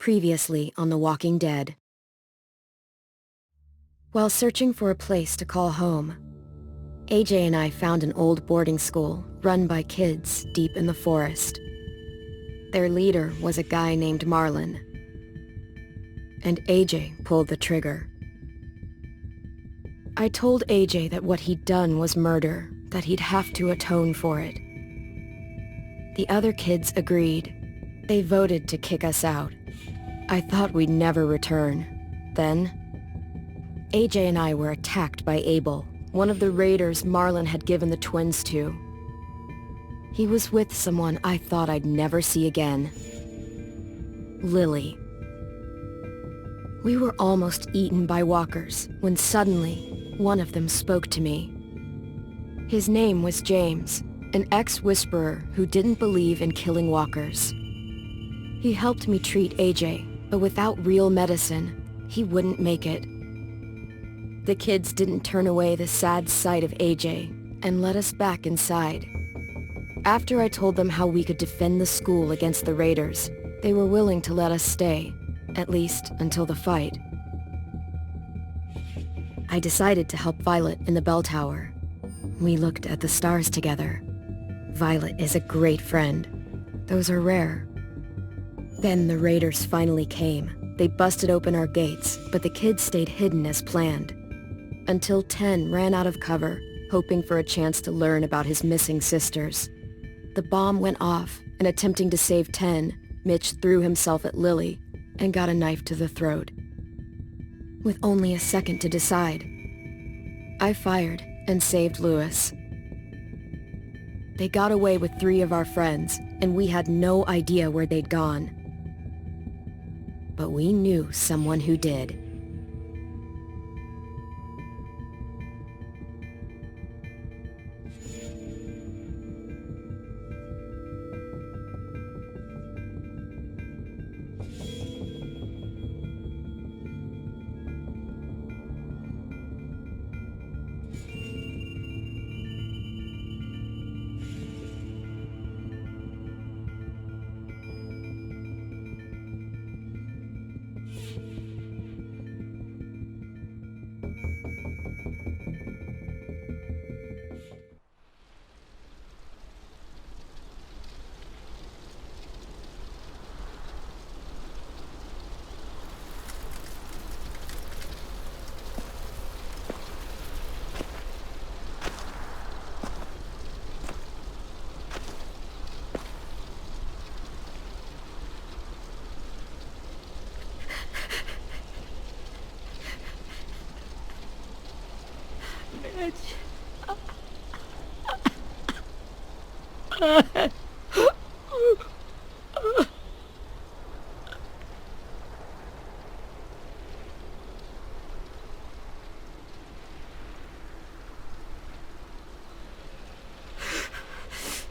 Previously on The Walking Dead. While searching for a place to call home, AJ and I found an old boarding school run by kids deep in the forest. Their leader was a guy named Marlon, and AJ pulled the trigger. I told AJ that what he'd done was murder, that he'd have to atone for it. The other kids agreed. They voted to kick us out. I thought we'd never return. Then, AJ and I were attacked by Abel, one of the raiders Marlon had given the twins to. He was with someone I thought I'd never see again. Lily. We were almost eaten by walkers when suddenly one of them spoke to me. His name was James, an ex-whisperer who didn't believe in killing walkers. He helped me treat AJ, but without real medicine, he wouldn't make it. The kids didn't turn away the sad sight of AJ and let us back inside. After I told them how we could defend the school against the raiders, they were willing to let us stay, at least until the fight. I decided to help Violet in the bell tower. We looked at the stars together. Violet is a great friend. Those are rare. Then the raiders finally came. They busted open our gates, but the kids stayed hidden as planned. Until 10 ran out of cover, hoping for a chance to learn about his missing sisters. The bomb went off, and attempting to save 10, Mitch threw himself at Lily and got a knife to the throat. With only a second to decide, I fired and saved Lewis. They got away with 3 of our friends, and we had no idea where they'd gone. But we knew someone who did.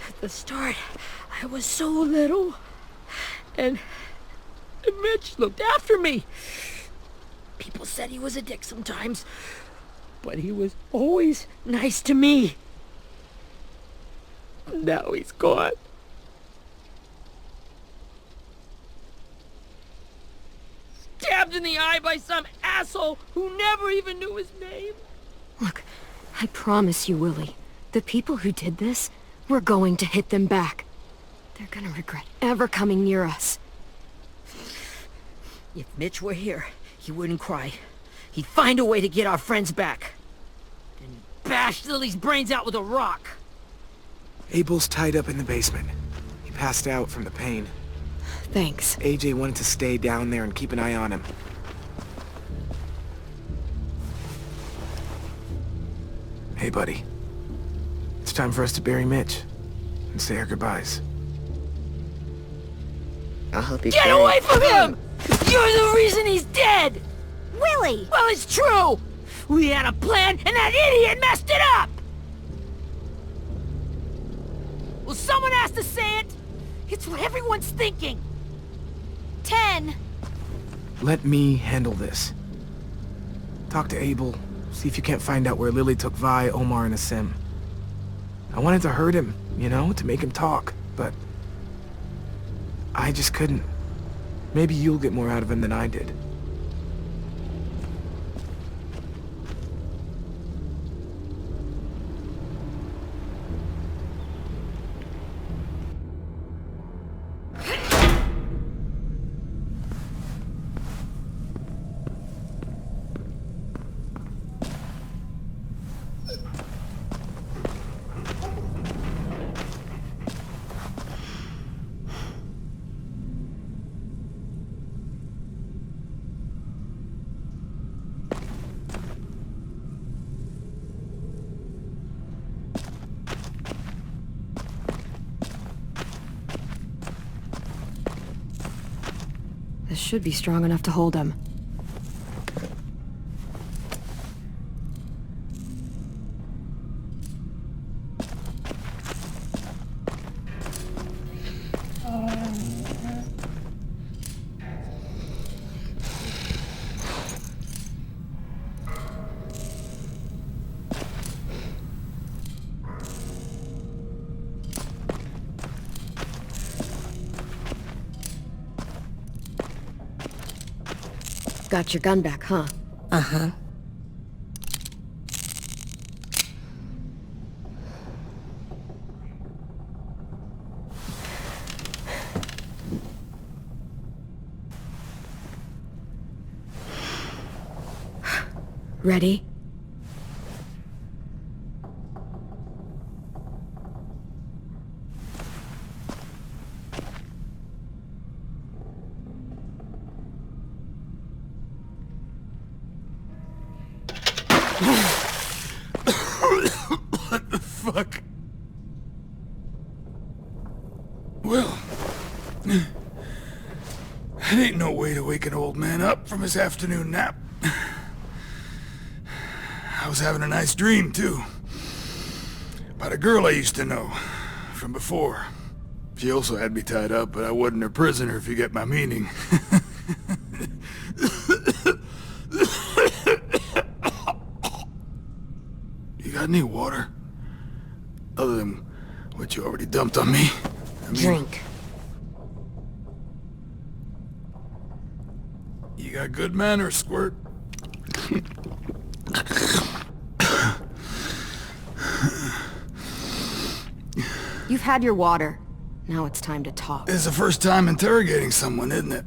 At the start, I was so little, and Mitch looked after me. People said he was a dick sometimes, but he was always nice to me. Now he's gone. Stabbed in the eye by some asshole who never even knew his name. Look, I promise you, Willie, the people who did this, we're going to hit them back. They're gonna regret ever coming near us. If Mitch were here, he wouldn't cry. He'd find a way to get our friends back. And bash Lily's brains out with a rock. Abel's tied up in the basement. He passed out from the pain. Thanks. AJ wanted to stay down there and keep an eye on him. Hey, buddy. It's time for us to bury Mitch and say our goodbyes. I'll help you Get away from him! You're the reason he's dead! Willie! Well, it's true! We had a plan, and that idiot messed it up! Well, someone has to say it! It's what everyone's thinking! 10. Let me handle this. Talk to Abel, see if you can't find out where Lily took Vi, Omar, and Asim. I wanted to hurt him, you know, to make him talk, but I just couldn't. Maybe you'll get more out of him than I did. This should be strong enough to hold him. Got your gun back, huh? Uh-huh. Ready? What the fuck? Well, that ain't no way to wake an old man up from his afternoon nap. I was having a nice dream, too. About a girl I used to know from before. She also had me tied up, but I wasn't her prisoner, if you get my meaning. You got any water? Other than what you already dumped on me? Drink. You got good manners, Squirt. You've had your water. Now it's time to talk. It's the first time interrogating someone, isn't it?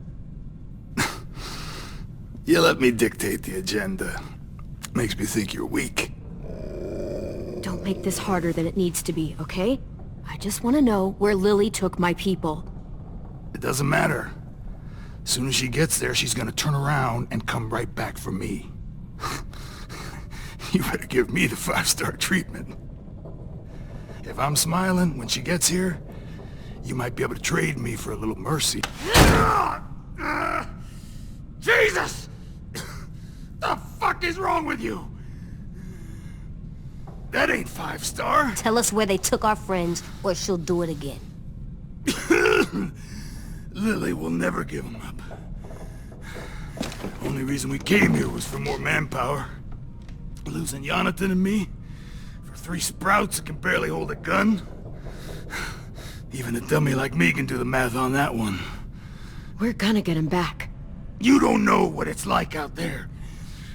You let me dictate the agenda. Makes me think you're weak. Don't make this harder than it needs to be, okay? I just want to know where Lily took my people. It doesn't matter. As soon as she gets there, she's gonna turn around and come right back for me. You better give me the 5-star treatment. If I'm smiling when she gets here, you might be able to trade me for a little mercy. Jesus! The fuck is wrong with you? That ain't 5-star. Tell us where they took our friends, or she'll do it again. Lily will never give them up. Only reason we came here was for more manpower. Losing Jonathan and me for 3 sprouts that can barely hold a gun. Even a dummy like me can do the math on that one. We're gonna get him back. You don't know what it's like out there.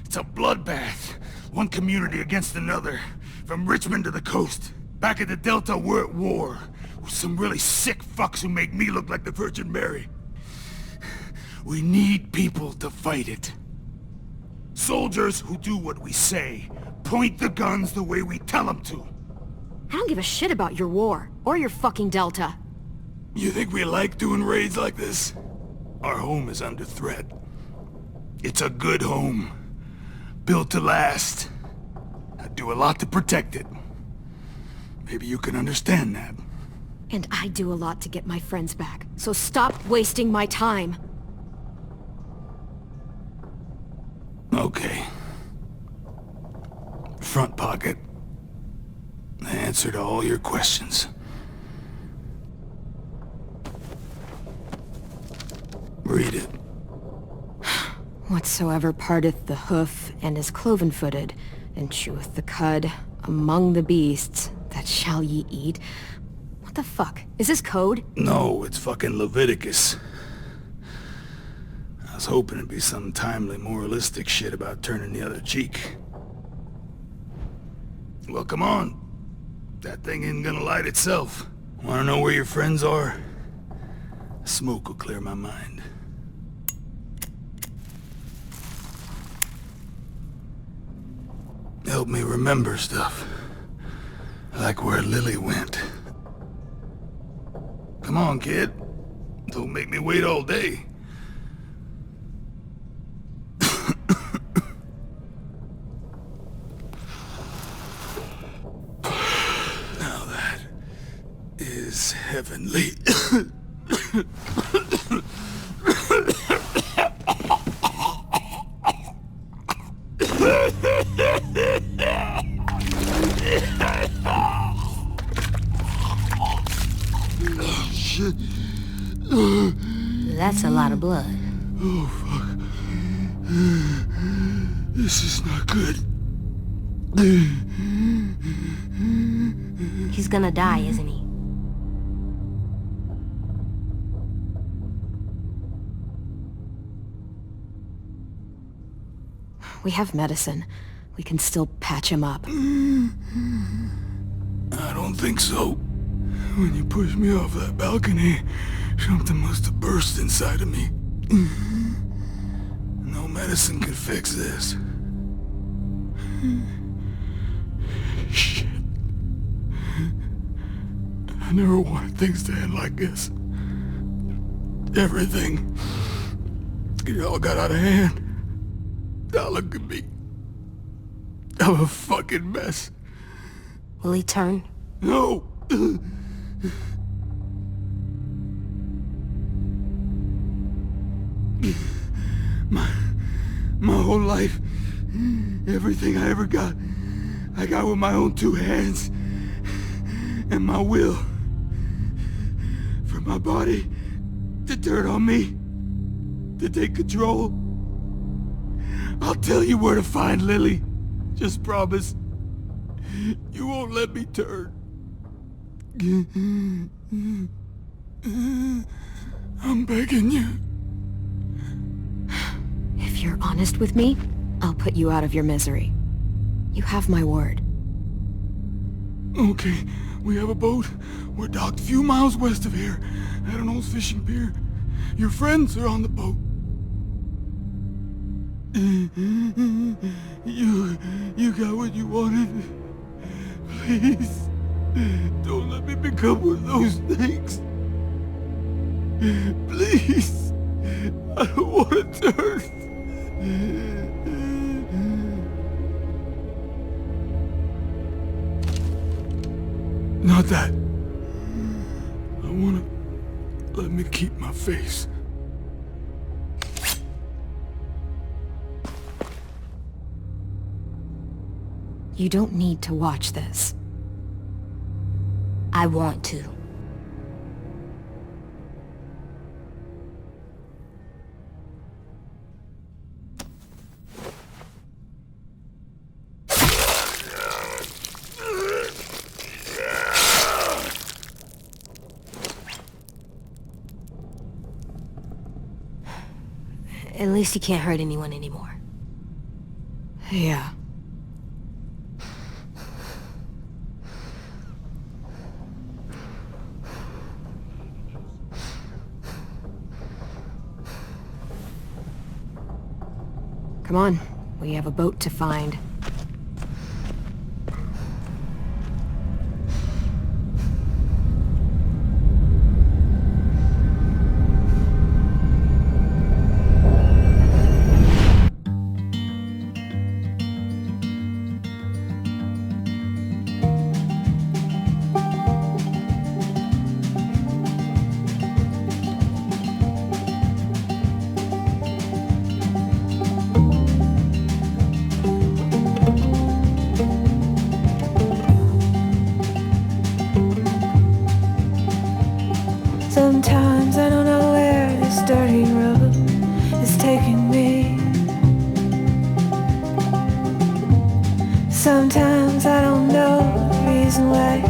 It's a bloodbath. One community against another. From Richmond to the coast. Back at the Delta, we're at war. With some really sick fucks who make me look like the Virgin Mary. We need people to fight it. Soldiers who do what we say. Point the guns the way we tell them to. I don't give a shit about your war, or your fucking Delta. You think we like doing raids like this? Our home is under threat. It's a good home. Built to last. I do a lot to protect it. Maybe you can understand that. And I do a lot to get my friends back, so stop wasting my time. Okay. Front pocket. The answer to all your questions. Read it. Whatsoever parteth the hoof and is cloven-footed, and cheweth the cud among the beasts, that shall ye eat. What the fuck? Is this code? No, it's fucking Leviticus. was hoping it'd be some timely, moralistic shit about turning the other cheek. Well, come on. That thing isn't gonna light itself. Wanna know where your friends are? Smoke will clear my mind. Help me remember stuff. Like where Lily went. Come on, kid. Don't make me wait all day. Now that is heavenly. That's a lot of blood. Oh, fuck. This is not good. He's gonna die, isn't he? We have medicine. We can still patch him up. I don't think so. When you pushed me off that balcony, something must have burst inside of me. No medicine could fix this. Shit. I never wanted things to end like this. Everything. It all got out of hand. Now look at me. I'm a fucking mess. Will he turn? No! My whole life, everything I ever got, I got with my own two hands and my will. For my body to turn on me, to take control. I'll tell you where to find Lily. Just promise. You won't let me turn. I'm begging you. If you're honest with me, I'll put you out of your misery. You have my word. Okay, we have a boat. We're docked a few miles west of here, at an old fishing pier. Your friends are on the boat. You got what you wanted. Please, don't let me become one of those things. Please, I don't want to turn. Not that. I want to let me keep my face. You don't need to watch this. I want to. At least he can't hurt anyone anymore. Yeah. Come on, we have a boat to find. Sometimes I don't know where this dirty road is taking me. Sometimes I don't know the reason why,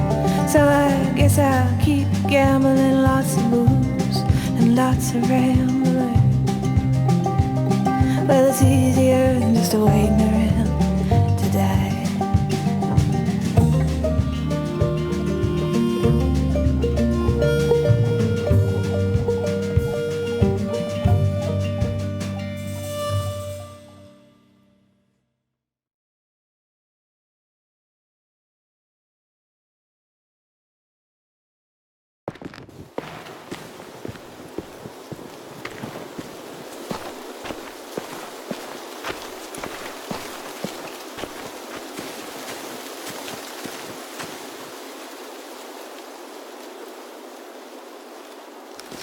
so I guess I'll keep gambling. Lots of moves and lots of rambling. Well, it's easier than just waiting around to die.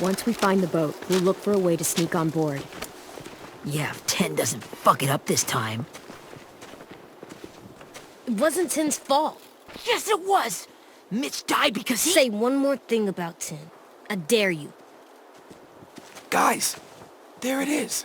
Once we find the boat, we'll look for a way to sneak on board. Yeah, if 10 doesn't fuck it up this time. It wasn't Tin's fault. Yes, it was! Mitch died because he... Say one more thing about Tin. I dare you. Guys, there it is.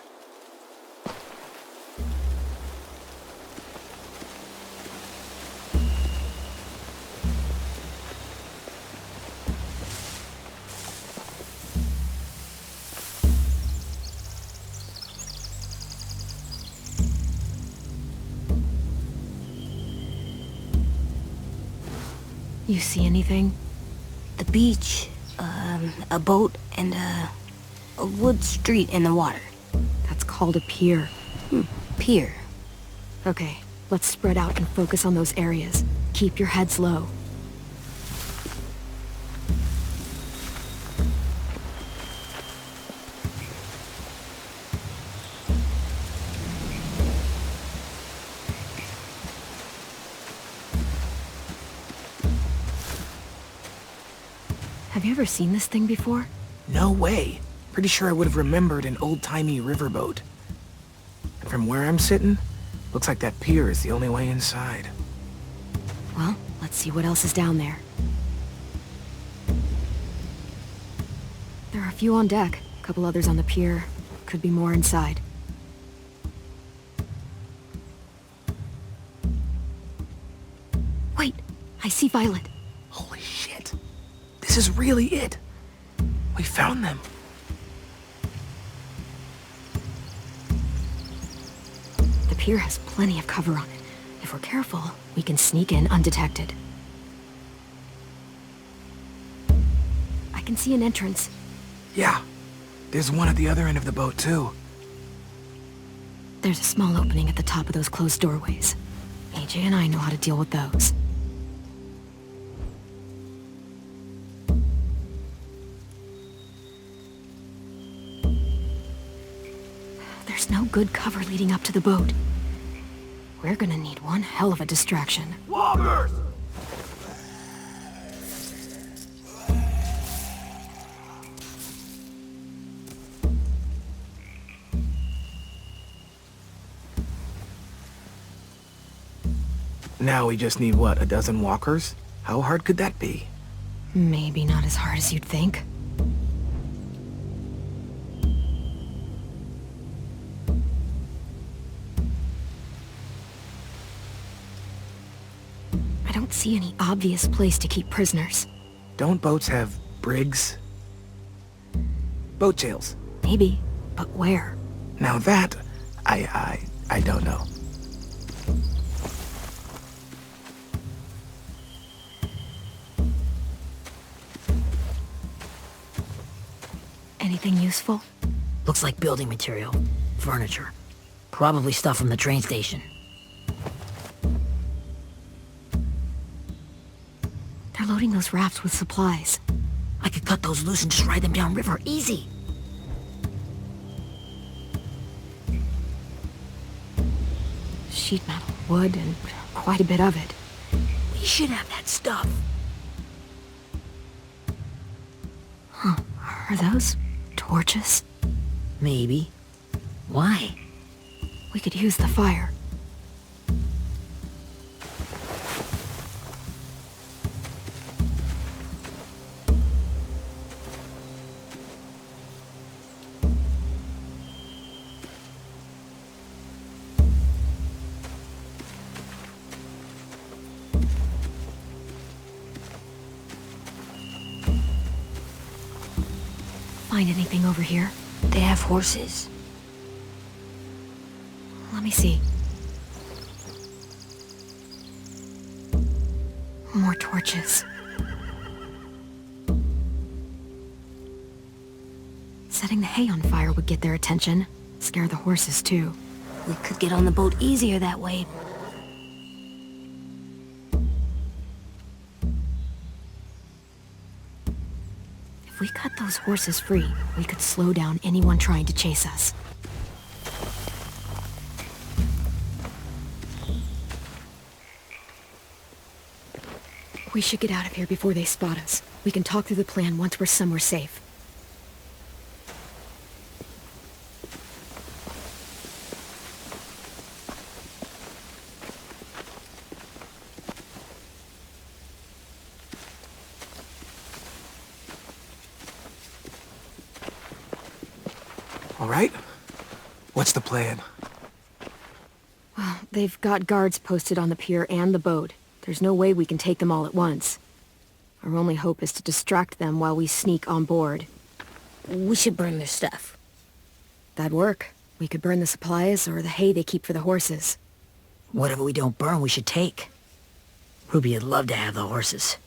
You see anything? The beach, a boat, and a wood street in the water. That's called a pier. Pier. Okay, let's spread out and focus on those areas. Keep your heads low. Have you ever seen this thing before? No way. Pretty sure I would have remembered an old-timey riverboat. And from where I'm sitting, looks like that pier is the only way inside. Well, let's see what else is down there. There are a few on deck, a couple others on the pier. Could be more inside. Wait, I see Violet. Holy shit. This is really it. We found them. The pier has plenty of cover on it. If we're careful, we can sneak in undetected. I can see an entrance. Yeah. There's one at the other end of the boat, too. There's a small opening at the top of those closed doorways. AJ and I know how to deal with those. There's no good cover leading up to the boat. We're gonna need one hell of a distraction. Walkers! Now we just need, what, a dozen walkers? How hard could that be? Maybe not as hard as you'd think. I don't see any obvious place to keep prisoners. Don't boats have brigs? Boat jails. Maybe, but where? Now that, I don't know. Anything useful? Looks like building material. Furniture. Probably stuff from the train station. They're loading those rafts with supplies. I could cut those loose and just ride them downriver. Easy. Sheet metal, wood, and quite a bit of it. We should have that stuff. Huh. Are those torches? Maybe. Why? We could use the fire. Find anything over here? They have horses. Let me see. More torches. Setting the hay on fire would get their attention. Scare the horses, too. We could get on the boat easier that way. If we cut those horses free, we could slow down anyone trying to chase us. We should get out of here before they spot us. We can talk through the plan once we're somewhere safe. All right? What's the plan? Well, they've got guards posted on the pier and the boat. There's no way we can take them all at once. Our only hope is to distract them while we sneak on board. We should burn their stuff. That'd work. We could burn the supplies or the hay they keep for the horses. Whatever we don't burn, we should take. Ruby'd love to have the horses.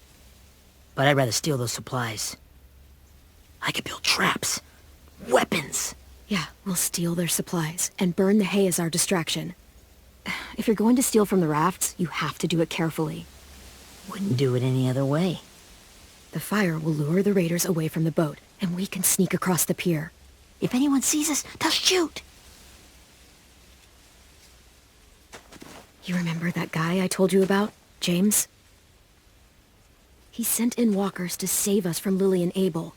But I'd rather steal those supplies. I could build traps. Weapons. Yeah, we'll steal their supplies and burn the hay as our distraction. If you're going to steal from the rafts, you have to do it carefully. Wouldn't do it any other way. The fire will lure the raiders away from the boat, and we can sneak across the pier. If anyone sees us, they'll shoot. You remember that guy I told you about, James? He sent in walkers to save us from Lily and Abel.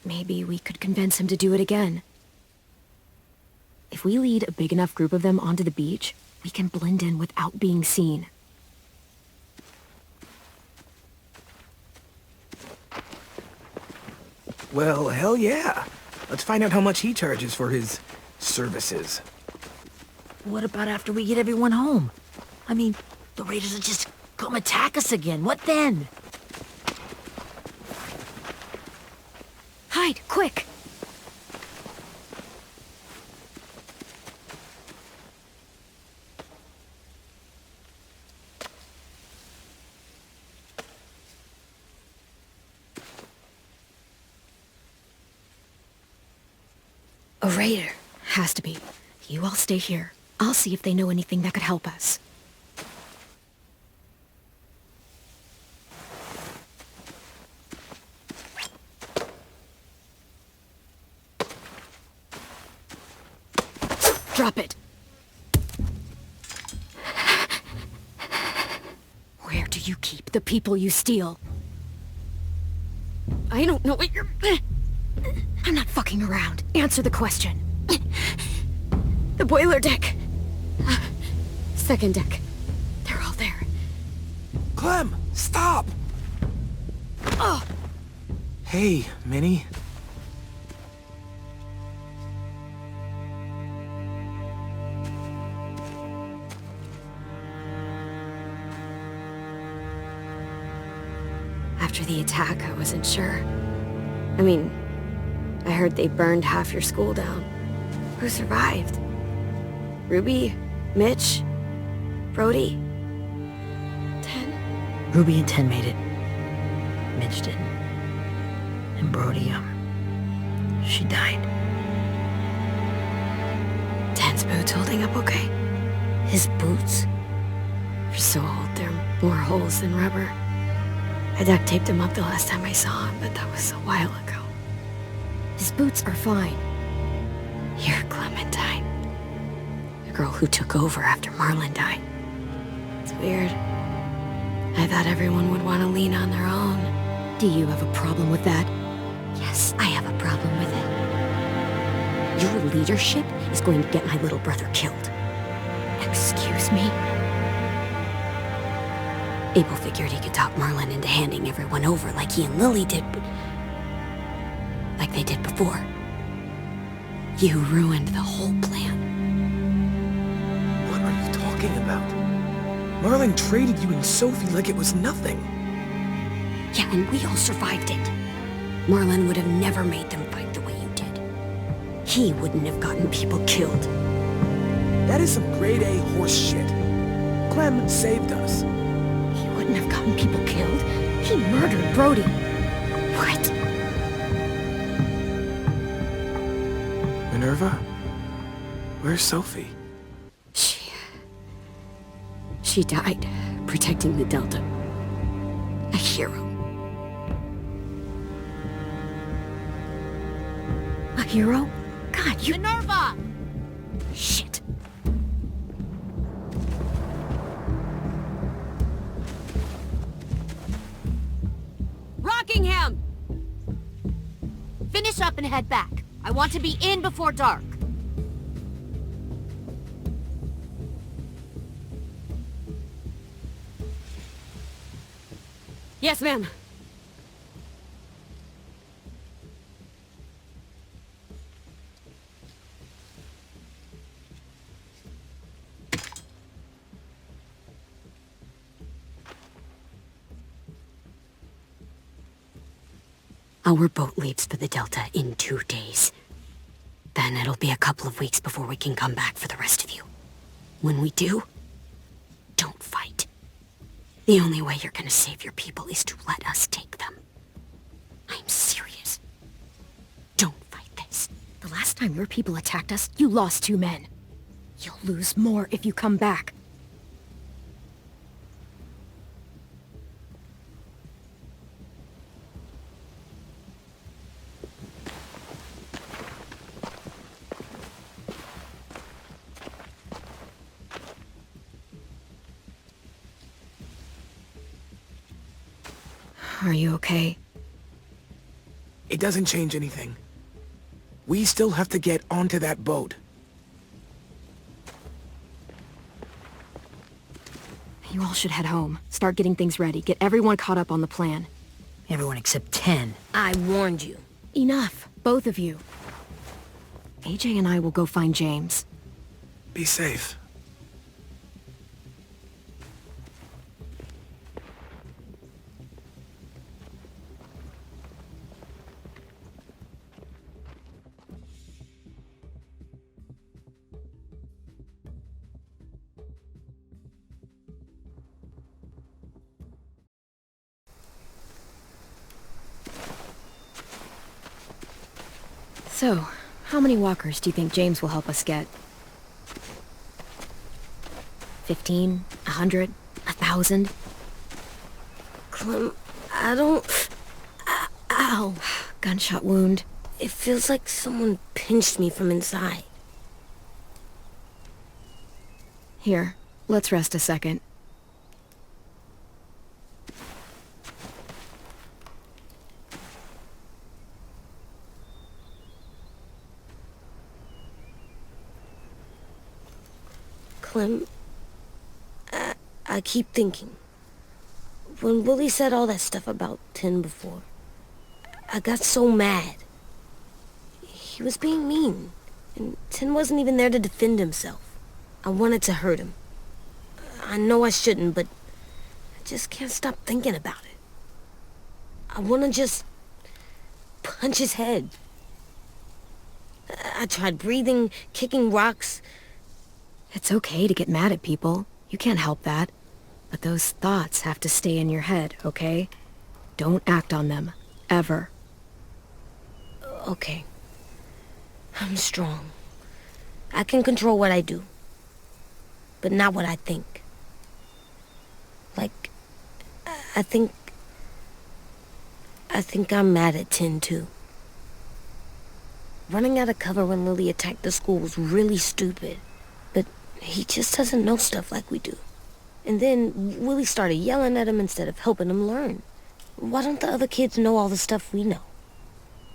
Maybe we could convince him to do it again. If we lead a big enough group of them onto the beach, we can blend in without being seen. Well, hell yeah. Let's find out how much he charges for his services. What about after we get everyone home? I mean, the raiders will just come attack us again. What then? Hide, quick! A raider. Has to be. You all stay here. I'll see if they know anything that could help us. Drop it. Where do you keep the people you steal? I don't know what you're... I'm not fucking around. Answer the question. The boiler deck. Second deck. They're all there. Clem, stop! Oh! Hey, Minnie. After the attack, I wasn't sure. I mean, I heard they burned half your school down. Who survived? Ruby? Mitch? Brody? 10? Ruby and 10 made it. Mitch didn't. And Brody, she died. 10's boots holding up okay? His boots? They're so old, there are more holes than rubber. I duct taped him up the last time I saw him, but that was a while ago. His boots are fine. You're Clementine. The girl who took over after Marlon died. It's weird. I thought everyone would want to lean on their own. Do you have a problem with that? Yes, I have a problem with it. Your leadership is going to get my little brother killed. Excuse me? Abel figured he could talk Marlon into handing everyone over like he and Lily did, but... like they did before. You ruined the whole plan. What are you talking about? Marlon traded you and Sophie like it was nothing. Yeah, and we all survived it. Marlon would have never made them fight the way you did. He wouldn't have gotten people killed. That is some grade A horse shit. Clem saved us. He wouldn't have gotten people killed. He murdered Brody. What? Minerva? Where's Sophie? She died protecting the Delta. A hero. A hero? God, you... Minerva! Shit. Rockingham! Finish up and head back. I want to be in before dark. Yes, ma'am. Our boat leaves for the Delta in 2 days. Then it'll be a couple of weeks before we can come back for the rest of you. When we do, don't fight. The only way you're gonna save your people is to let us take them. I'm serious. Don't fight this. The last time your people attacked us, you lost 2 men. You'll lose more if you come back. Are you okay? It doesn't change anything. We still have to get onto that boat. You all should head home. Start getting things ready. Get everyone caught up on the plan. Everyone except 10. I warned you. Enough, both of you. AJ and I will go find James. Be safe. So, how many walkers do you think James will help us get? 15? 100? 1,000? Clem, I don't... Ow. Gunshot wound. It feels like someone pinched me from inside. Here, let's rest a second. Clem, I keep thinking. When Willie said all that stuff about Tin before, I got so mad. He was being mean, and Tin wasn't even there to defend himself. I wanted to hurt him. I know I shouldn't, but I just can't stop thinking about it. I want to just punch his head. I tried breathing, kicking rocks. It's okay to get mad at people. You can't help that. But those thoughts have to stay in your head, okay? Don't act on them. Ever. Okay. I'm strong. I can control what I do. But not what I think. Like, I think I'm mad at Tin, too. Running out of cover when Lily attacked the school was really stupid. But he just doesn't know stuff like we do. And then Willie started yelling at him instead of helping him learn. Why don't the other kids know all the stuff we know?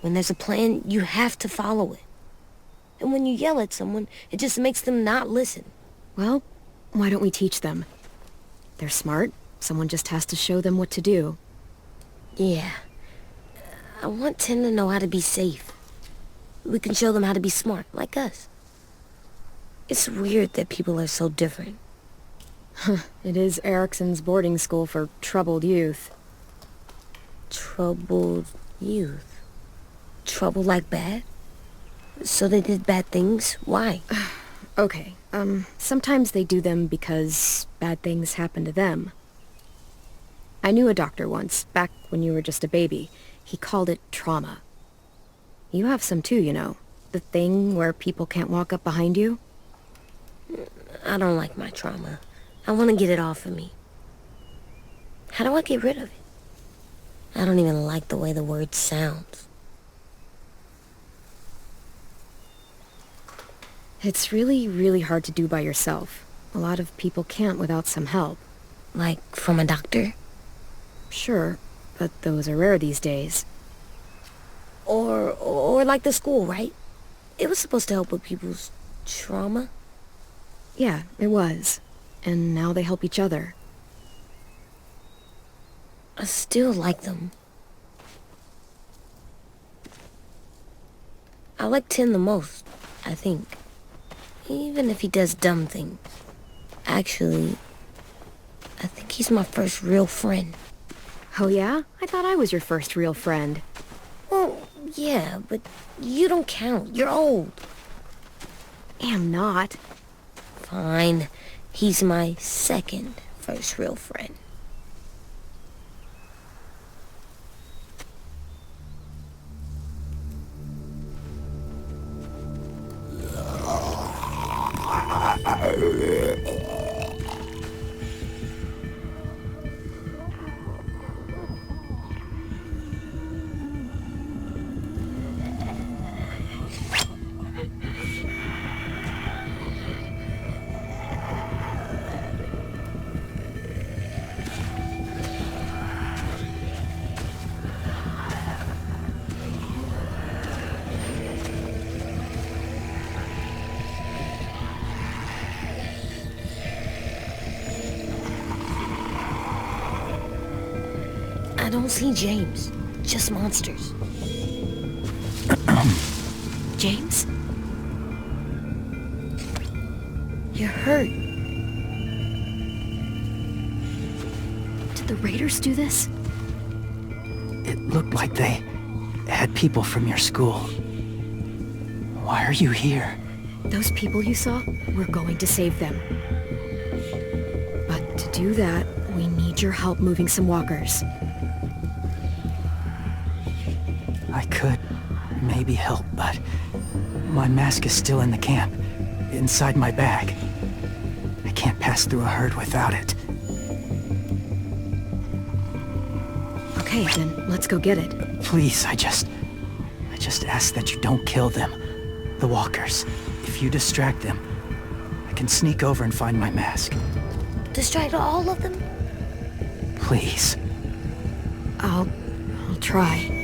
When there's a plan, you have to follow it. And when you yell at someone, it just makes them not listen. Well, why don't we teach them? They're smart. Someone just has to show them what to do. Yeah. I want Tin to know how to be safe. We can show them how to be smart, like us. It's weird that people are so different. It is Erickson's boarding school for troubled youth. Troubled youth? Trouble like bad? So they did bad things? Why? Okay, Sometimes they do them because bad things happen to them. I knew a doctor once, back when you were just a baby. He called it trauma. You have some too, you know. The thing where people can't walk up behind you. I don't like my trauma. I want to get it off of me. How do I get rid of it? I don't even like the way the word sounds. It's really, really hard to do by yourself. A lot of people can't without some help. Like, from a doctor? Sure, but those are rare these days. Or like the school, right? It was supposed to help with people's trauma. Yeah, it was. And now they help each other. I still like them. I like Tin the most, I think. Even if he does dumb things. Actually, I think he's my first real friend. Oh yeah? I thought I was your first real friend. Well, yeah, but you don't count. You're old. Am not. Fine. He's my second first real friend. I don't see James. Just monsters. James? You're hurt. Did the raiders do this? It looked like they had people from your school. Why are you here? Those people you saw? We're going to save them. But to do that, we need your help moving some walkers. I could maybe help, but my mask is still in the camp, inside my bag. I can't pass through a herd without it. Okay, then let's go get it. Please, I just ask that you don't kill them. The walkers. If you distract them, I can sneak over and find my mask. Distract all of them? Please. I'll try.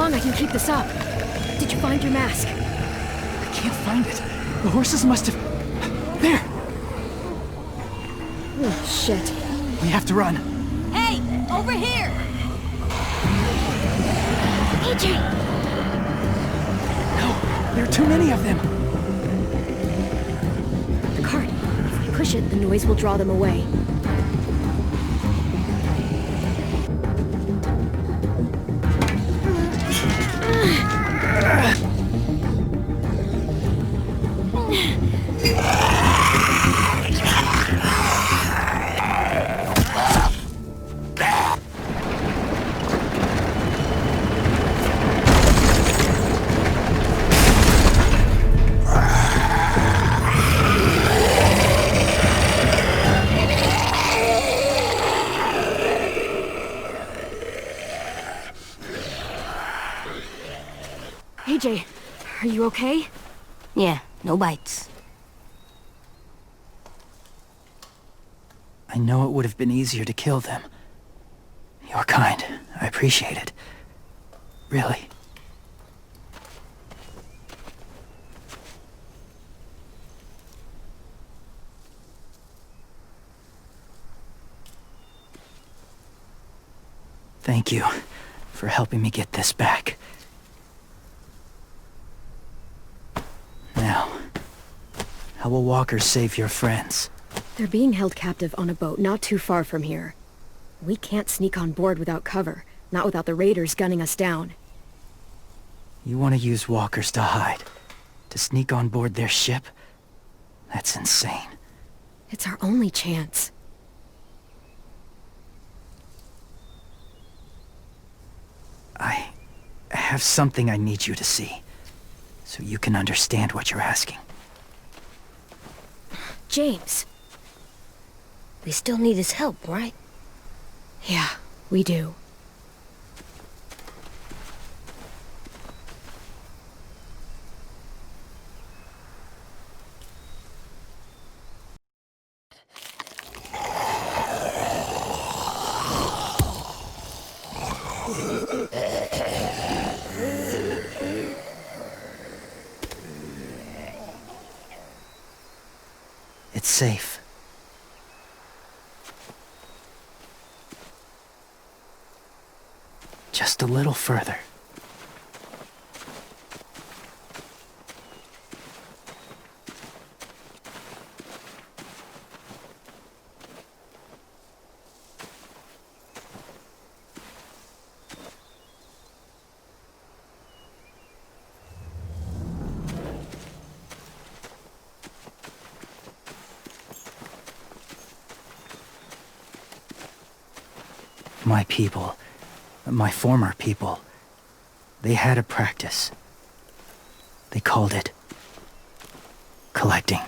long I can keep this up. Did you find your mask? I can't find it. The horses must have... There! Oh, shit. We have to run. Hey, over here! AJ! No, there are too many of them. The cart. If we push it, the noise will draw them away. AJ, are you okay? Yeah, no bites. I know it would have been easier to kill them. You're kind. I appreciate it. Really. Thank you for helping me get this back. Now, how will walkers save your friends? They're being held captive on a boat not too far from here. We can't sneak on board without cover, not without the raiders gunning us down. You want to use walkers to hide? To sneak on board their ship? That's insane. It's our only chance. I have something I need you to see, so you can understand what you're asking. James. We still need his help, right? Yeah, we do. It's safe. Just a little further. My people, my former people, they had a practice. They called it collecting.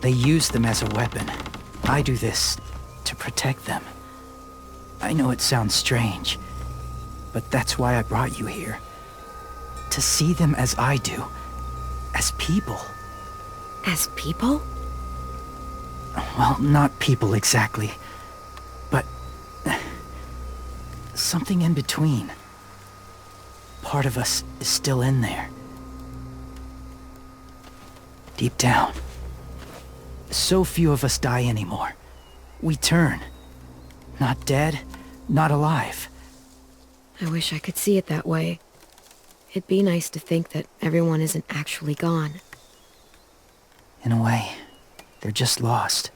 They use them as a weapon. I do this to protect them. I know it sounds strange, but that's why I brought you here. To see them as I do. As people. As people? Well, not people exactly, but something in between. Part of us is still in there. Deep down. So few of us die anymore. We turn. Not dead, not alive. I wish I could see it that way. It'd be nice to think that everyone isn't actually gone. In a way, they're just lost.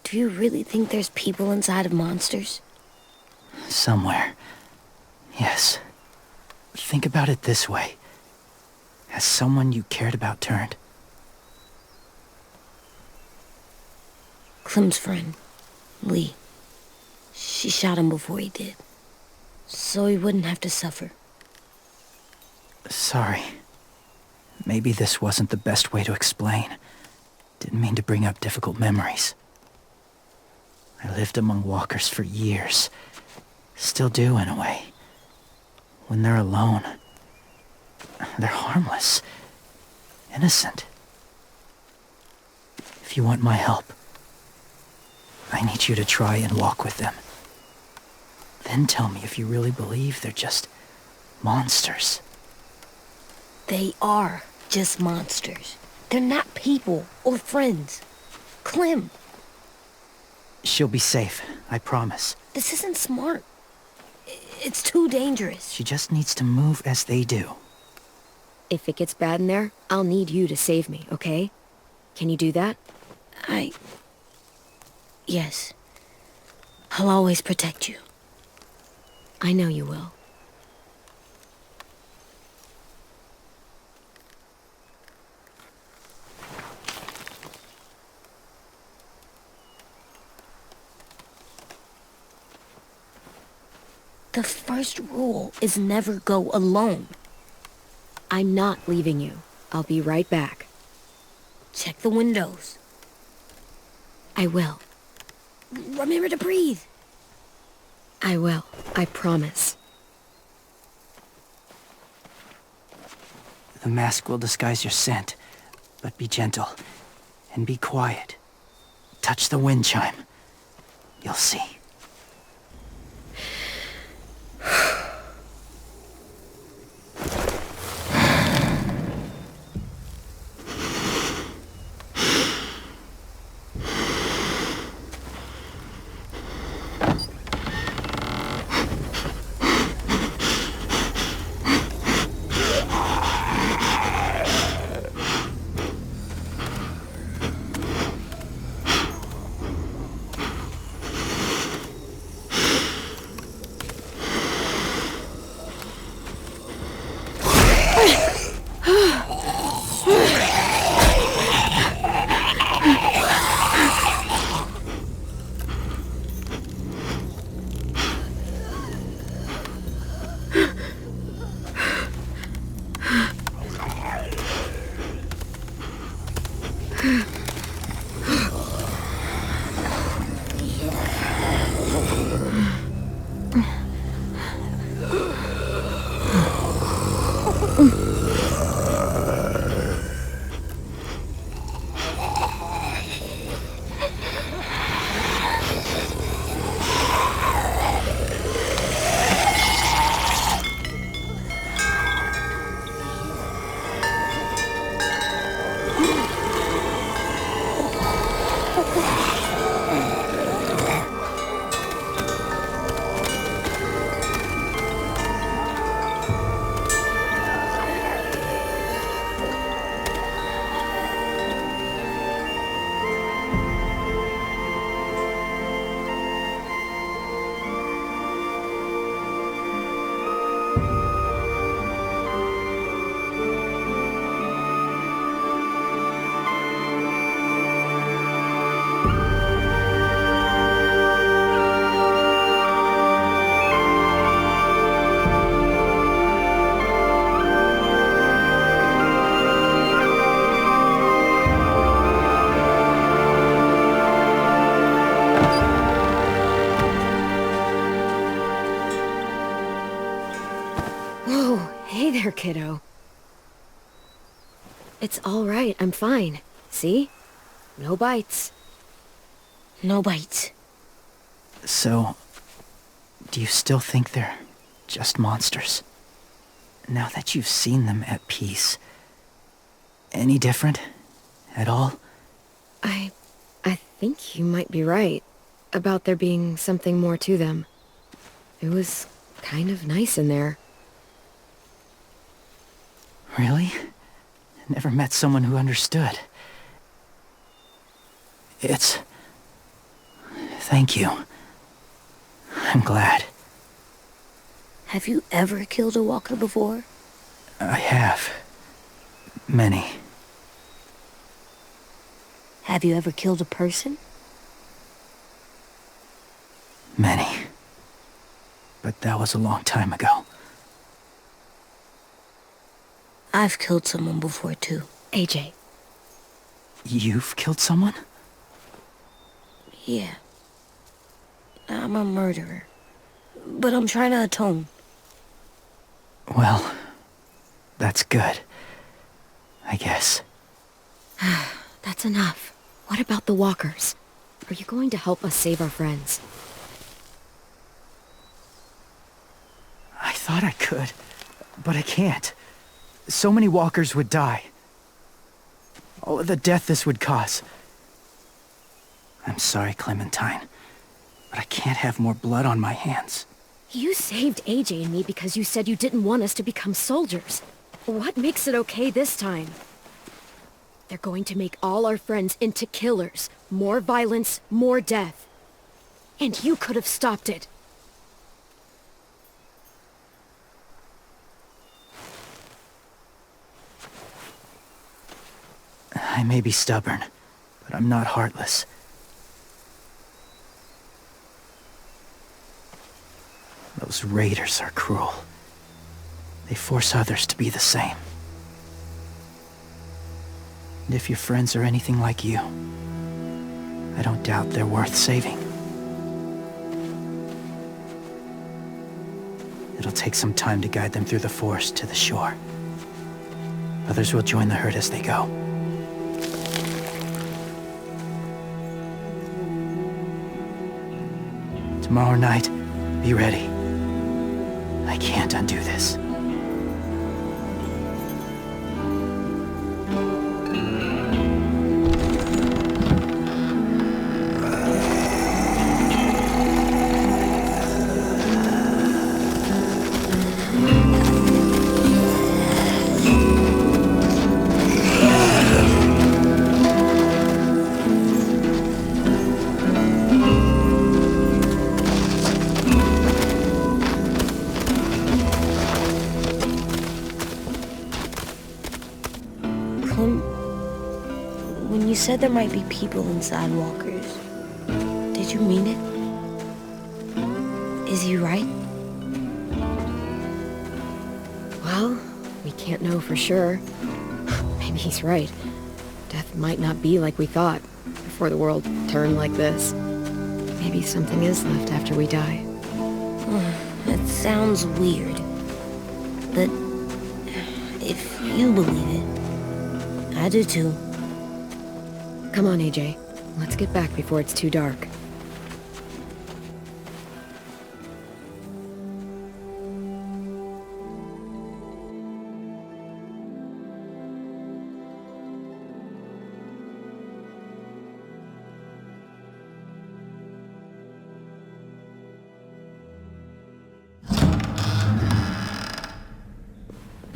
Do you really think there's people inside of monsters? Somewhere. Yes. Think about it this way. Has someone you cared about turned? Clem's friend, Lee. She shot him before he did. So he wouldn't have to suffer. Sorry. Maybe this wasn't the best way to explain. Didn't mean to bring up difficult memories. I lived among walkers for years. Still do, in a way. When they're alone, they're harmless. Innocent. If you want my help, I need you to try and walk with them. Then tell me if you really believe they're just monsters. They are just monsters. They're not people or friends. Clem, She'll be safe, I promise. this isn't smart. It's too dangerous. She just needs to move as they do. If it gets bad in there, I'll need you to save me, okay? Can you do that? Yes. I'll always protect you. I know you will. The first rule is never go alone. I'm not leaving you. I'll be right back. Check the windows. I will. Remember to breathe. I will. I promise. The mask will disguise your scent, but be gentle and be quiet. Touch the wind chime. You'll see. Hey there, kiddo. It's all right. I'm fine. See? No bites. No bites. So, do you still think they're just monsters? Now that you've seen them at peace, any different at all? I think you might be right about there being something more to them. It was kind of nice in there. Really? Never met someone who understood. Thank you. I'm glad. Have you ever killed a walker before? I have. Many. Have you ever killed a person? Many. But that was a long time ago. I've killed someone before, too. AJ. You've killed someone? Yeah. I'm a murderer. But I'm trying to atone. Well, that's good. I guess. That's enough. What about the walkers? Are you going to help us save our friends? I thought I could, but I can't. So many walkers would die. Oh, the death this would cause. I'm sorry, Clementine, but I can't have more blood on my hands. You saved AJ and me because you said you didn't want us to become soldiers. What makes it okay this time? They're going to make all our friends into killers. More violence, more death. And you could have stopped it. I may be stubborn, but I'm not heartless. Those raiders are cruel. They force others to be the same. And if your friends are anything like you, I don't doubt they're worth saving. It'll take some time to guide them through the forest to the shore. Others will join the herd as they go. Tomorrow night, be ready. I can't undo this. When you said there might be people inside walkers, did you mean it? Is he right? Well, we can't know for sure. Maybe he's right. Death might not be like we thought before the world turned like this. Maybe something is left after we die. That sounds weird. But if you believe it, I do too. Come on, AJ. Let's get back before it's too dark.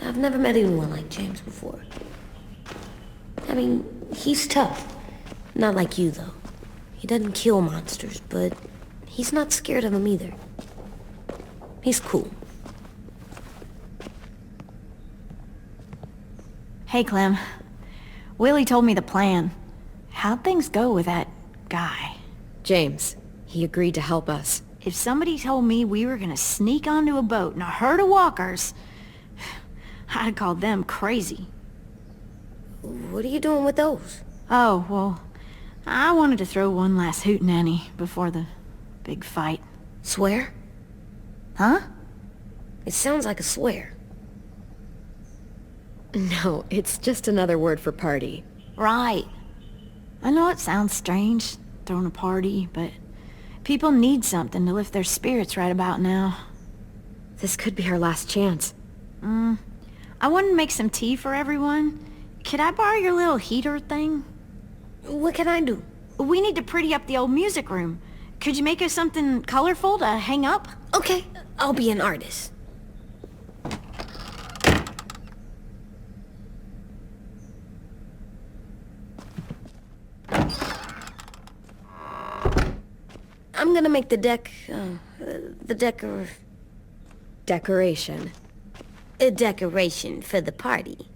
I've never met anyone like James before. I mean, he's tough. Not like you, though. He doesn't kill monsters, but he's not scared of them either. He's cool. Hey, Clem. Willie told me the plan. How'd things go with that guy? James, he agreed to help us. If somebody told me we were gonna sneak onto a boat in a herd of walkers, I'd call them crazy. What are you doing with those? Oh, well, I wanted to throw one last hootenanny before the big fight. Swear? Huh? It sounds like a swear. No, it's just another word for party. Right. I know it sounds strange, throwing a party, but people need something to lift their spirits right about now. This could be our last chance. I wanted to make some tea for everyone. Could I borrow your little heater thing? What can I do? We need to pretty up the old music room. Could you make us something colorful to hang up? Okay, I'll be an artist. I'm gonna make the Decoration. a decoration for the party.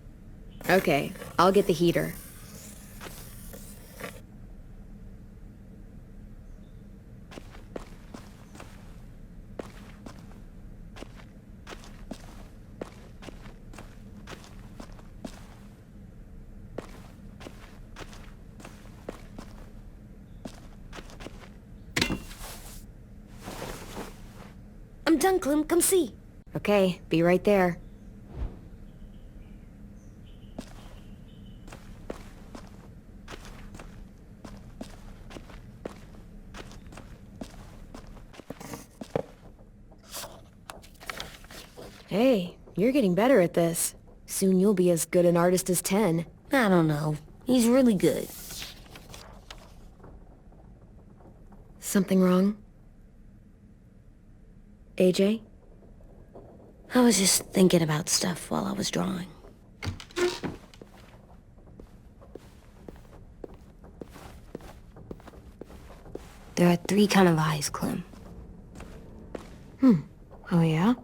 Okay, I'll get the heater. I'm done, Clem. Come see. Okay, be right there. Hey, you're getting better at this. Soon you'll be as good an artist as 10. I don't know. He's really good. Something wrong? AJ? I was just thinking about stuff while I was drawing. There are 3 kind of eyes, Clem. Oh yeah?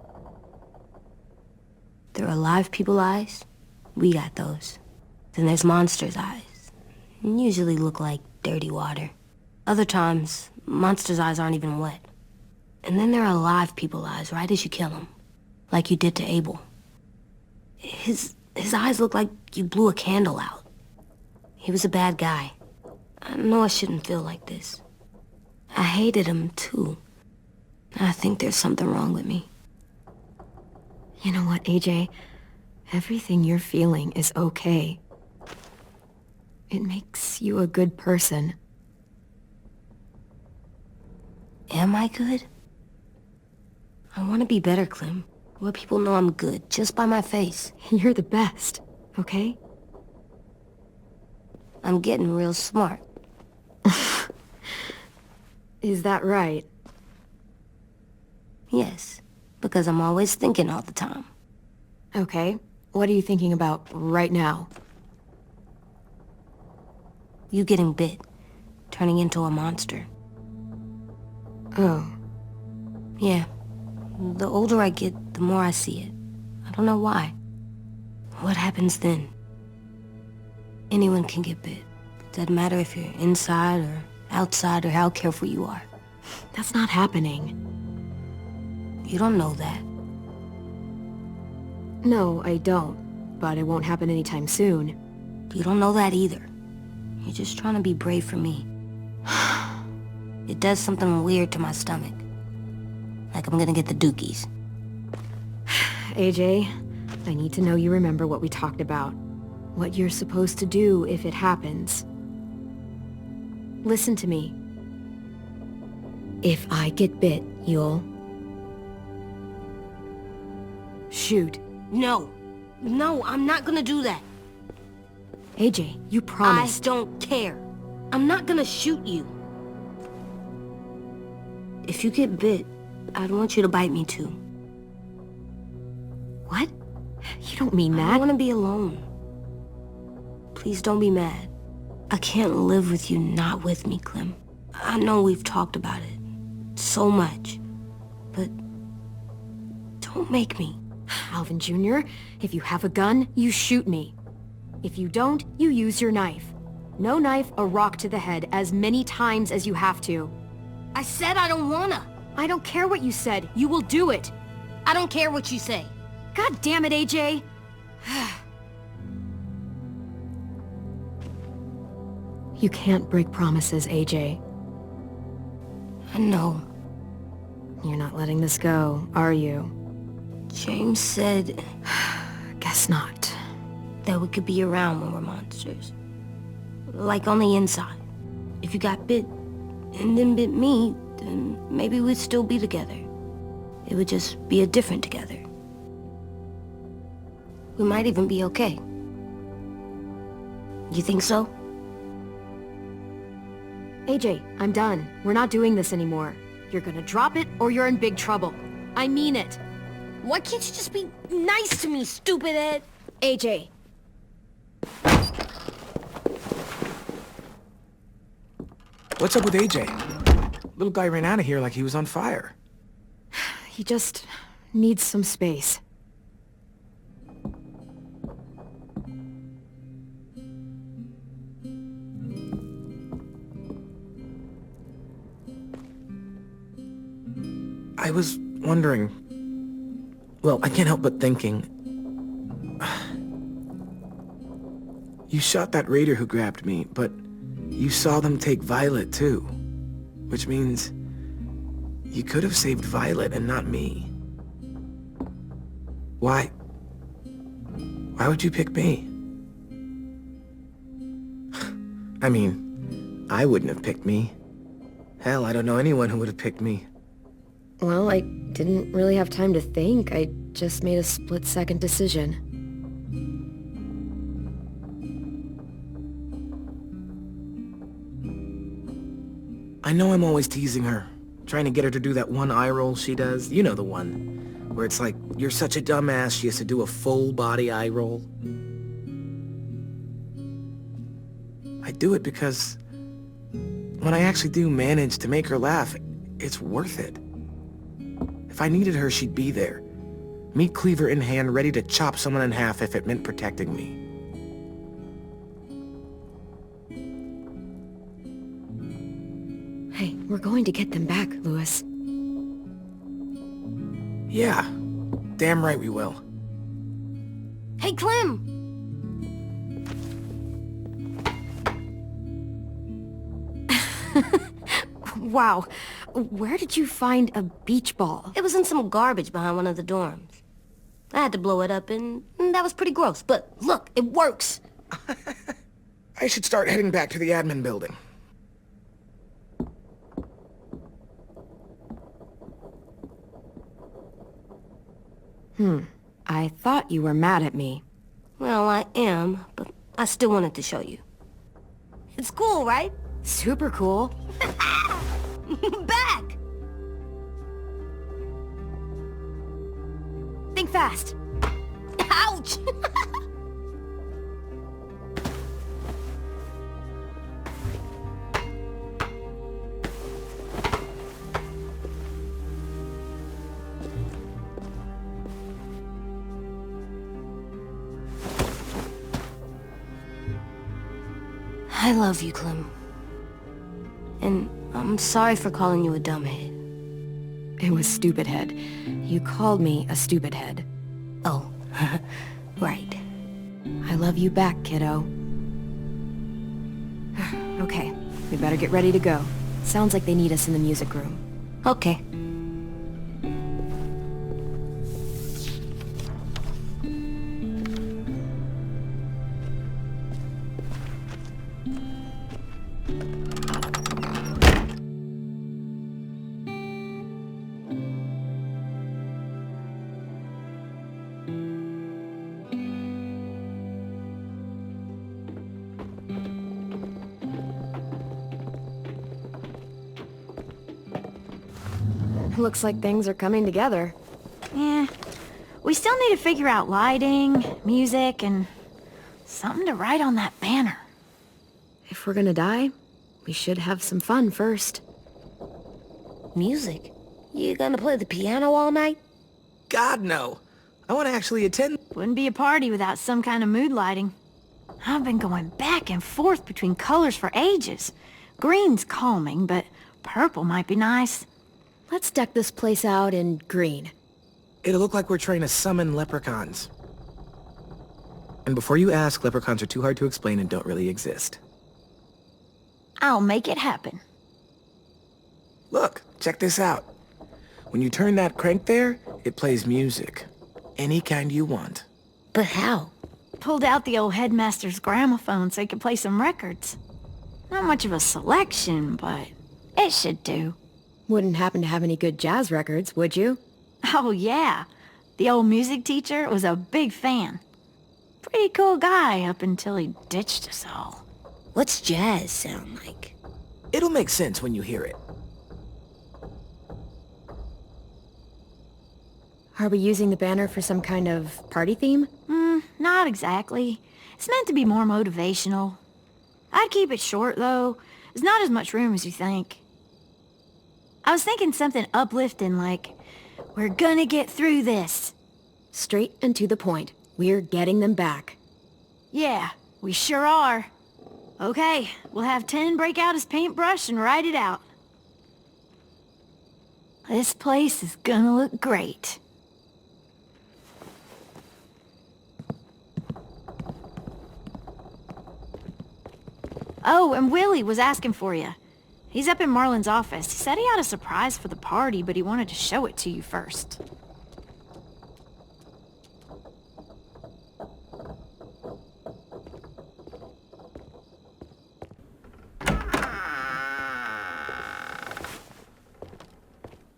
There are live people eyes. We got those. Then there's monsters' eyes. Usually look like dirty water. Other times, monsters' eyes aren't even wet. And then there are live people eyes right as you kill them. Like you did to Abel. His eyes look like you blew a candle out. He was a bad guy. I know I shouldn't feel like this. I hated him, too. I think there's something wrong with me. You know what, AJ? Everything you're feeling is okay. It makes you a good person. Am I good? I want to be better, Clem. Let people know I'm good, just by my face. You're the best, okay? I'm getting real smart. Is that right? Yes, because I'm always thinking all the time. Okay. What are you thinking about right now? You getting bit, turning into a monster. Oh. Yeah. The older I get, the more I see it. I don't know why. What happens then? Anyone can get bit. Doesn't matter if you're inside or outside or how careful you are. That's not happening. You don't know that. No, I don't. But it won't happen anytime soon. You don't know that either. You're just trying to be brave for me. It does something weird to my stomach. Like I'm gonna get the dookies. AJ, I need to know you remember what we talked about. What you're supposed to do if it happens. Listen to me. If I get bit, you'll... shoot. No. No, I'm not gonna do that. AJ, you promised. I don't care. I'm not gonna shoot you. If you get bit, I'd want you to bite me too. What? You don't mean I that. don't want to be alone. Please don't be mad. I can't live with you not with me, Clem. I know we've talked about it so much, but don't make me. Alvin Jr., if you have a gun, you shoot me. If you don't, you use your knife. No knife, a rock to the head as many times as you have to. I said I don't wanna. I don't care what you said. You will do it. I don't care what you say. God damn it, AJ. You can't break promises, AJ. I know. You're not letting this go, are you? James said Guess not. that we could be around when we're monsters. Like on the inside. If you got bit and then bit me, then maybe we'd still be together. It would just be a different together. We might even be okay. You think so? AJ, I'm done. We're not doing this anymore. You're gonna drop it or you're in big trouble. I mean it. Why can't you just be nice to me, stupid Ed? AJ. What's up with AJ? Little guy ran out of here like he was on fire. He just needs some space. I was wondering... Well, I can't help but thinking... You shot that raider who grabbed me, but you saw them take Violet too. Which means... You could have saved Violet and not me. Why? Why would you pick me? I mean, I wouldn't have picked me. Hell, I don't know anyone who would have picked me. Well, I didn't really have time to think. I just made a split-second decision. I know I'm always teasing her, trying to get her to do that one eye roll she does. You know the one, where it's like, you're such a dumbass, she has to do a full-body eye roll. I do it because when I actually do manage to make her laugh, it's worth it. If I needed her, she'd be there. Meat cleaver in hand, ready to chop someone in half if it meant protecting me. Hey, we're going to get them back, Louis. Yeah, damn right we will. Hey, Clem! Wow, where did you find a beach ball? It was in some garbage behind one of the dorms. I had to blow it up, and that was pretty gross. But look, it works. I should start heading back to the admin building. I thought you were mad at me. Well, I am, but I still wanted to show you. It's cool, right? Super cool. Back! Think fast. Ouch! I love you, Clem. And I'm sorry for calling you a dumbhead. It was stupid head. You called me a stupid head. Oh, right. I love you back, kiddo. Okay, we better get ready to go. Sounds like they need us in the music room. Okay. Looks like things are coming together. Yeah. We still need to figure out lighting, music, and something to write on that banner. If we're gonna die, we should have some fun first. Music? You gonna play the piano all night? God, no. I want to actually attend. Wouldn't be a party without some kind of mood lighting. I've been going back and forth between colors for ages. Green's calming, but purple might be nice. Let's deck this place out in green. It'll look like we're trying to summon leprechauns. And before you ask, leprechauns are too hard to explain and don't really exist. I'll make it happen. Look, check this out. When you turn that crank there, it plays music. Any kind you want. But how? Pulled out the old headmaster's gramophone so he could play some records. Not much of a selection, but it should do. Wouldn't happen to have any good jazz records, would you? Oh, yeah. The old music teacher was a big fan. Pretty cool guy up until he ditched us all. What's jazz sound like? It'll make sense when you hear it. Are we using the banner for some kind of party theme? Not exactly. It's meant to be more motivational. I'd keep it short, though. There's not as much room as you think. I was thinking something uplifting like, we're gonna get through this. Straight and to the point. We're getting them back. Yeah, we sure are. Okay, we'll have 10 break out his paintbrush and write it out. This place is gonna look great. Oh, and Willie was asking for you. He's up in Marlin's office. He said he had a surprise for the party, but he wanted to show it to you first.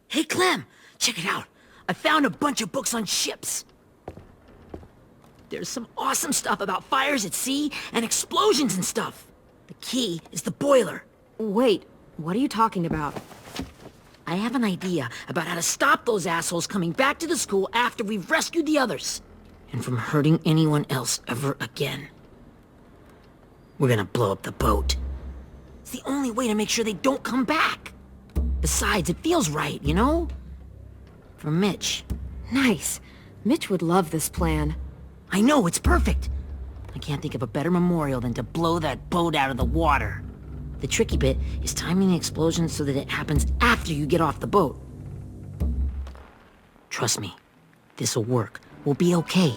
Hey, Clem, check it out. I found a bunch of books on ships. There's some awesome stuff about fires at sea and explosions and stuff. The key is the boiler. Wait, what are you talking about? I have an idea about how to stop those assholes coming back to the school after we've rescued the others. And from hurting anyone else ever again. We're gonna blow up the boat. It's the only way to make sure they don't come back. Besides, it feels right, you know? For Mitch. Nice. Mitch would love this plan. I know, it's perfect. I can't think of a better memorial than to blow that boat out of the water. The tricky bit is timing the explosion so that it happens after you get off the boat. Trust me, this'll work. We'll be okay.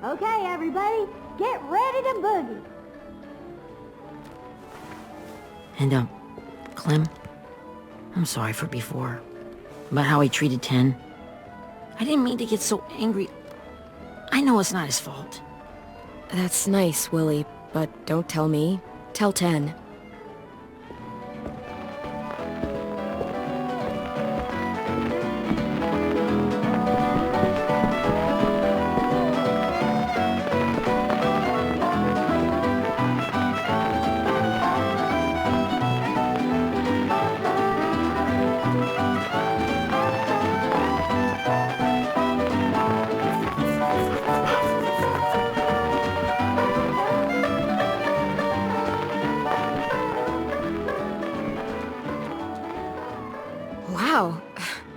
Okay, everybody, get ready to boogie. And, Clem, I'm sorry for before. About how he treated Ten. I didn't mean to get so angry. I know it's not his fault. That's nice, Willie, but don't tell me. Tell 10. Wow,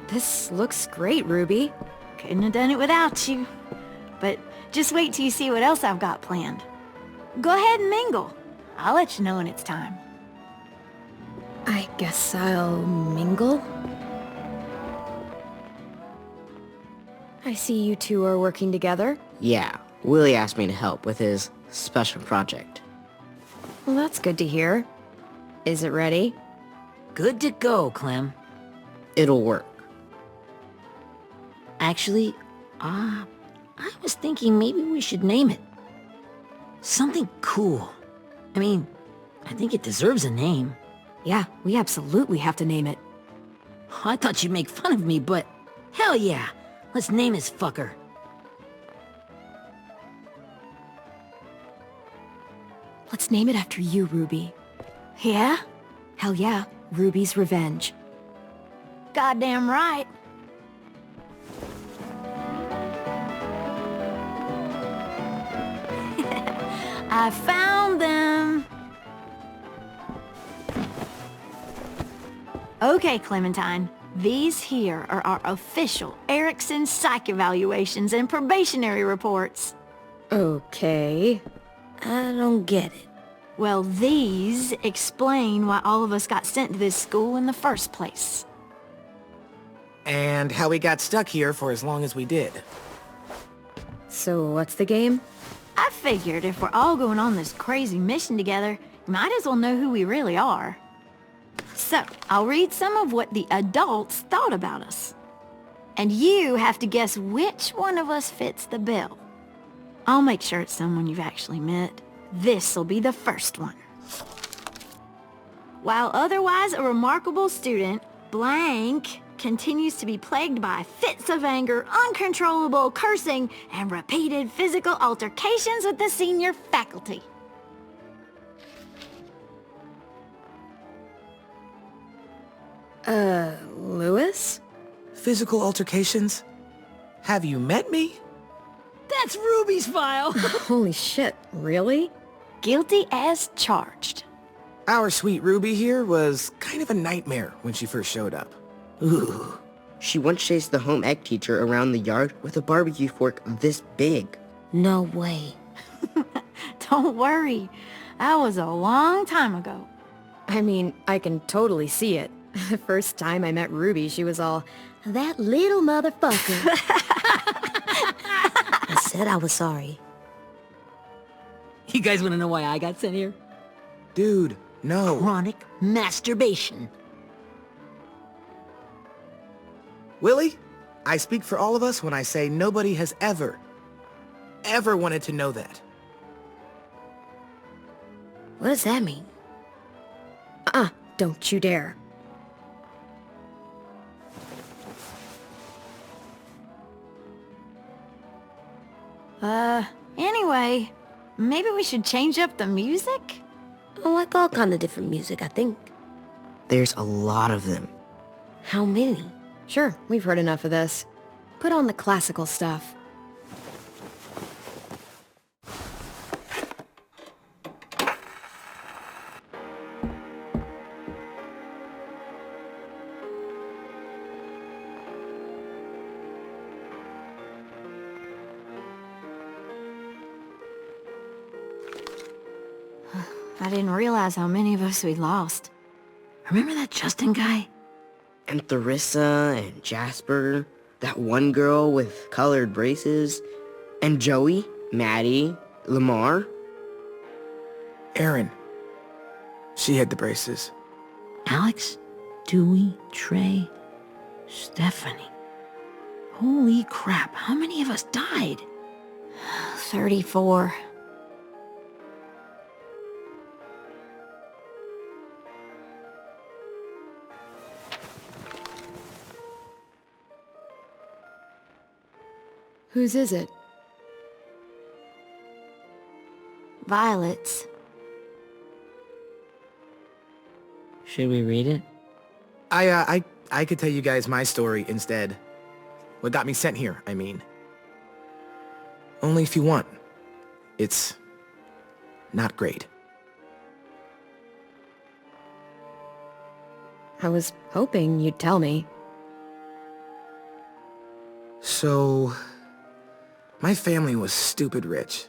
this looks great, Ruby. Couldn't have done it without you. But just wait till you see what else I've got planned. Go ahead and mingle. I'll let you know when it's time. I guess I'll mingle? I see you two are working together. Yeah, Willie asked me to help with his special project. Well, that's good to hear. Is it ready? Good to go, Clem. It'll work. Actually, I was thinking maybe we should name it. Something cool. I mean, I think it deserves a name. Yeah, we absolutely have to name it. I thought you'd make fun of me, but hell yeah. Let's name this fucker. Let's name it after you, Ruby. Yeah? Hell yeah, Ruby's Revenge. Goddamn right. I found them. Okay, Clementine. These here are our official Erickson psych evaluations and probationary reports. Okay. I don't get it. Well, these explain why all of us got sent to this school in the first place. And how we got stuck here for as long as we did. So what's the game? I figured if we're all going on this crazy mission together, we might as well know who we really are. So, I'll read some of what the adults thought about us. And you have to guess which one of us fits the bill. I'll make sure it's someone you've actually met. This'll be the first one. While otherwise a remarkable student, blank continues to be plagued by fits of anger, uncontrollable cursing, and repeated physical altercations with the senior faculty. Lewis? Physical altercations? Have you met me? That's Ruby's file. Holy shit, really? Guilty as charged. Our sweet Ruby here was kind of a nightmare when she first showed up. Ooh. She once chased the home ec teacher around the yard with a barbecue fork this big. No way. Don't worry. That was a long time ago. I mean, I can totally see it. The first time I met Ruby, she was all, That little motherfucker. I said I was sorry. You guys want to know why I got sent here? Dude, No. Chronic masturbation. Willie, I speak for all of us when I say nobody has ever wanted to know that. What does that mean? Don't you dare. Anyway, maybe we should change up the music? I like all kind of different music, I think. There's a lot of them. How many? Sure, we've heard enough of this. Put on the classical stuff. I didn't realize how many of us we lost. Remember that Justin guy? And Theresa and Jasper, that one girl with colored braces, and Joey, Maddie, Lamar. Erin. She had the braces. Alex, Dewey, Trey, Stephanie. Holy crap, how many of us died? 34. Whose is it? Violet's. Should we read it? I could tell you guys my story instead. What got me sent here, I mean. Only if you want. It's not great. I was hoping you'd tell me. So, my family was stupid rich.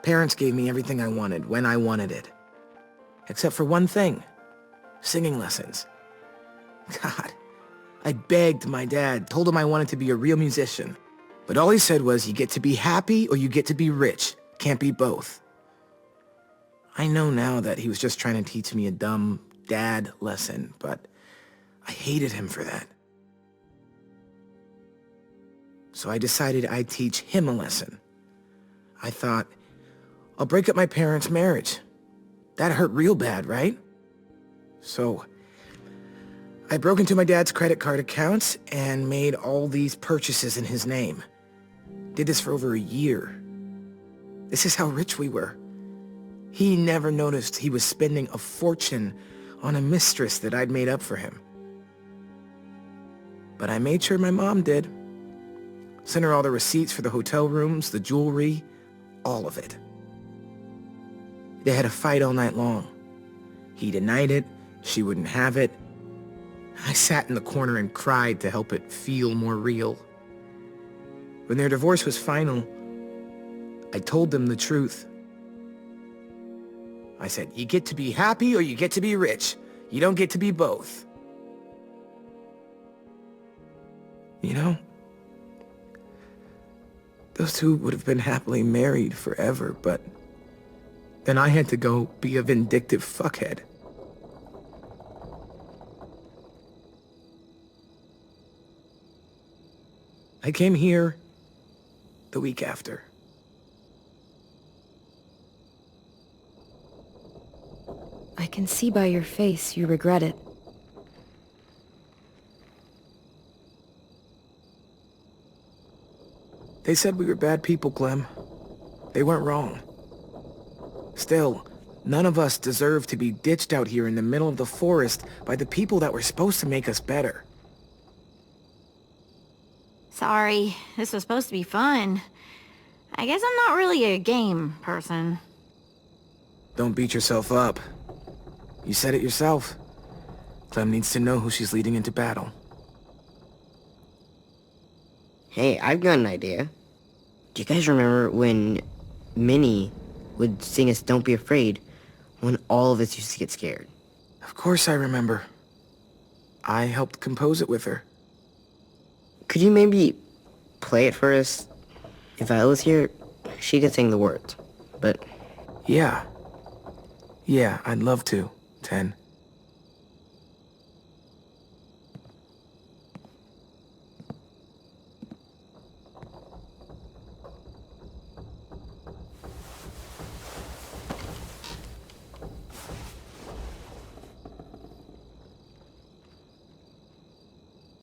Parents gave me everything I wanted when I wanted it. Except for one thing. Singing lessons. God, I begged my dad, told him I wanted to be a real musician. But all he said was, you get to be happy or you get to be rich. Can't be both. I know now that he was just trying to teach me a dumb dad lesson, but I hated him for that. So I decided I'd teach him a lesson. I thought, I'll break up my parents' marriage. That hurt real bad, right? So I broke into my dad's credit card accounts and made all these purchases in his name. Did this for over a year. This is how rich we were. He never noticed he was spending a fortune on a mistress that I'd made up for him. But I made sure my mom did. Sent her all the receipts for the hotel rooms, the jewelry, all of it. They had a fight all night long. He denied it, she wouldn't have it. I sat in the corner and cried to help it feel more real. When their divorce was final, I told them the truth. I said, you get to be happy or you get to be rich. You don't get to be both. You know, those two would have been happily married forever, but then I had to go be a vindictive fuckhead. I came here the week after. I can see by your face you regret it. They said we were bad people, Clem. They weren't wrong. Still, none of us deserve to be ditched out here in the middle of the forest by the people that were supposed to make us better. Sorry, this was supposed to be fun. I guess I'm not really a game person. Don't beat yourself up. You said it yourself. Clem needs to know who she's leading into battle. Hey, I've got an idea. Do you guys remember when Minnie would sing us Don't Be Afraid when all of us used to get scared? Of course I remember. I helped compose it with her. Could you maybe play it for us? If Violet was here, she could sing the words, but... Yeah, I'd love to. Ten.